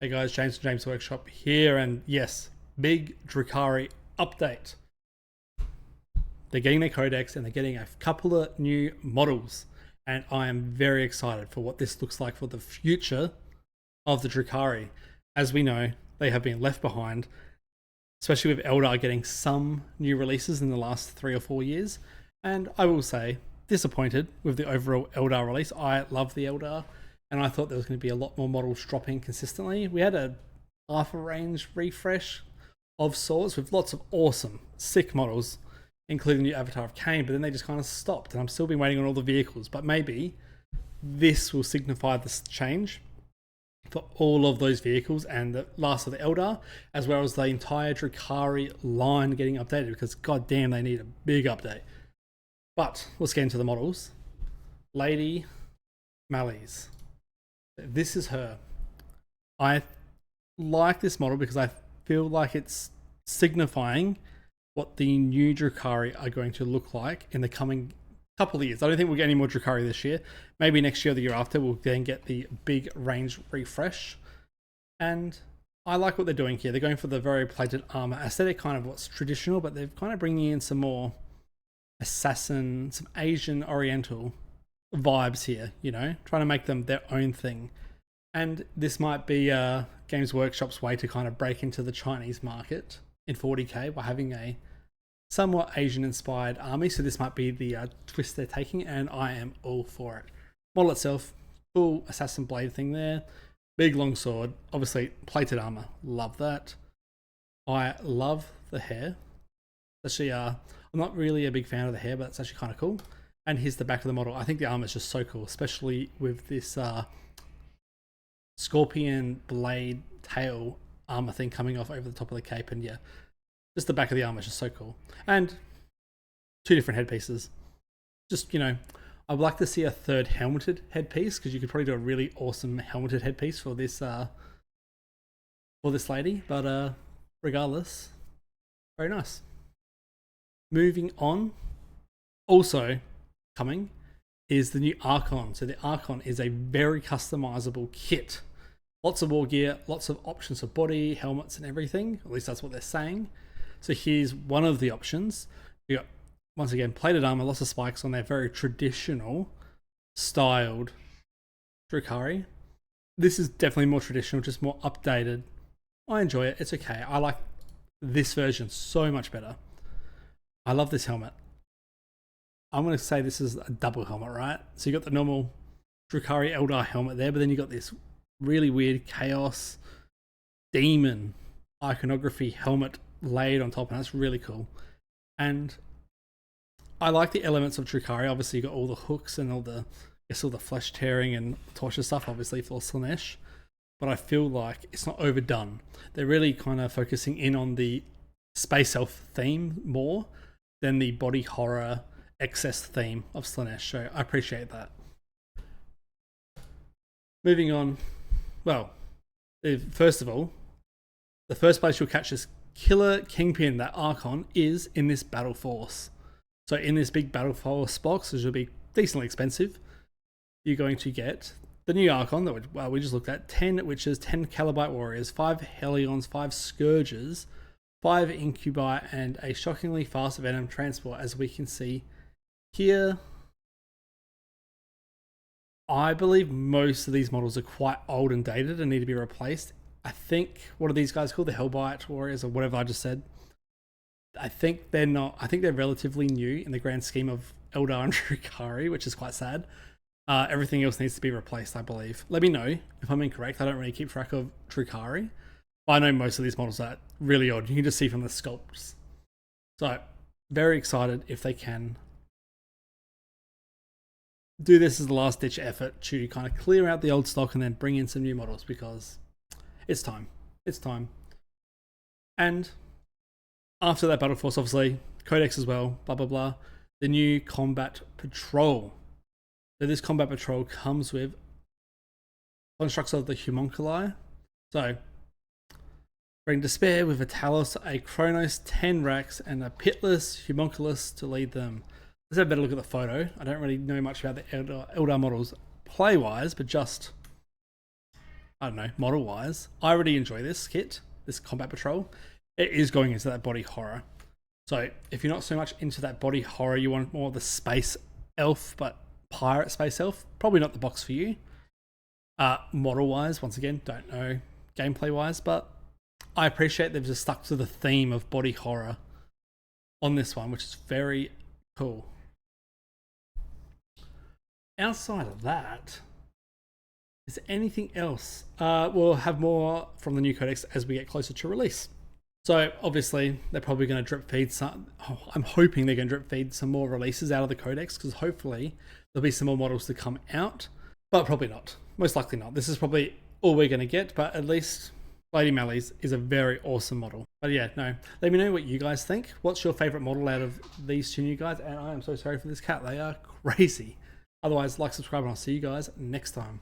Hey guys, James from James Workshop here, and yes, big Drukhari update. They're getting their codex and they're getting a couple of new models, and I am very excited for what this looks like for the future of the Drukhari. As we know, they have been left behind, especially with Eldar getting some new releases in the last 3 or 4 years. And I will say, disappointed with the overall Eldar release. I love the Eldar, and I thought there was going to be a lot more models dropping consistently. We had a half a range refresh of sorts with lots of awesome, sick models, including the new Avatar of Cain, but then they just kind of stopped, and I'm still been waiting on all the vehicles. But maybe this will signify this change for all of those vehicles and the last of the Eldar, as well as the entire Drukhari line getting updated, because goddamn, they need a big update. But let's get into the models. Lady Malice. This is her. I like this model because I feel like it's signifying what the new Drukhari are going to look like in the coming couple of years. I don't think we'll get any more Drukhari this year. Maybe next year or the year after we'll then get the big range refresh. And I like what they're doing here. They're going for the very plated armor aesthetic, kind of what's traditional, but they're kind of bringing in some more assassin, some Asian Oriental vibes here, you know, trying to make them their own thing. And this might be Games Workshop's way to kind of break into the Chinese market in 40k by having a somewhat Asian inspired army. So this might be the twist they're taking, and I am all for it. Model itself, full assassin blade thing there, big long sword, obviously plated armor, love that. I love the hair. Actually, I'm not really a big fan of the hair, but it's actually kind of cool. And here's the back of the model. I think the armor is just so cool, especially with this scorpion blade tail armor thing coming off over the top of the cape. And yeah, just the back of the armor is just so cool. And two different headpieces. Just, you know, I'd like to see a third helmeted headpiece, because you could probably do a really awesome helmeted headpiece for this lady. But regardless, very nice. Moving on, also coming is the new Archon. So the Archon is a very customizable kit. Lots of war gear, lots of options for body, helmets and everything. At least that's what they're saying. So here's one of the options. We got, once again, plated armor, lots of spikes on there, very traditional styled Drukhari. This is definitely more traditional, just more updated. I enjoy it. It's okay. I like this version so much better. I love this helmet. I'm going to say this is a double helmet, right? So you got the normal Drukhari Eldar helmet there, but then you got this really weird Chaos Demon iconography helmet laid on top, and that's really cool. And I like the elements of Drukhari. Obviously, you got all the hooks and all the flesh tearing and torture stuff, obviously, for Slaanesh. But I feel like it's not overdone. They're really kind of focusing in on the space elf theme more than the body horror excess theme of Slaanesh, so I appreciate that. Moving on, well, first of all, the first place you'll catch this killer Kingpin, that Archon, is in this Battle Force. So in this big Battle Force box, which will be decently expensive, you're going to get the new Archon that we just looked at, 10 Witches, 10 Calibite Warriors, 5 Hellions, 5 Scourges, 5 Incubi, and a shockingly fast Venom transport, as we can see here. I believe most of these models are quite old and dated and need to be replaced. I think, what are these guys called? The Hellbite Warriors, or whatever I just said. I think they're not. I think they're relatively new in the grand scheme of Eldar and Drukhari, which is quite sad. Everything else needs to be replaced, I believe. Let me know if I'm incorrect. I don't really keep track of Drukhari. I know most of these models are really odd. You can just see from the sculpts. So, very excited if they can do this as the last ditch effort to kind of clear out the old stock and then bring in some new models, because it's time. It's time. And after that Battle Force, obviously, Codex as well, blah, blah, blah. The new Combat Patrol. So this Combat Patrol comes with constructs of the Homunculi. So, bring Despair with a Talos, a Kronos, 10 Rax, and a Pitless Homunculus to lead them. Let's have a better look at the photo. I don't really know much about the Eldar models play-wise, but just I don't know, model wise, I already enjoy this kit, this Combat Patrol. It is going into that body horror. So if you're not so much into that body horror, you want more of the space elf, but pirate space elf, probably not the box for you. Model wise, once again, don't know gameplay wise, but I appreciate they've just stuck to the theme of body horror on this one, which is very cool. Outside of that, is there anything else? We'll have more from the new codex as we get closer to release. So obviously they're probably going to drip feed some. I'm hoping they're going to drip feed some more releases out of the codex, because hopefully there'll be some more models to come out, but probably not. Most likely not. This is probably all we're going to get, but at least Lady Mally's is a very awesome model. But yeah, no. Let me know what you guys think. What's your favorite model out of these two new guys? And I am so sorry for this cat. They are crazy. Otherwise, like, subscribe, and I'll see you guys next time.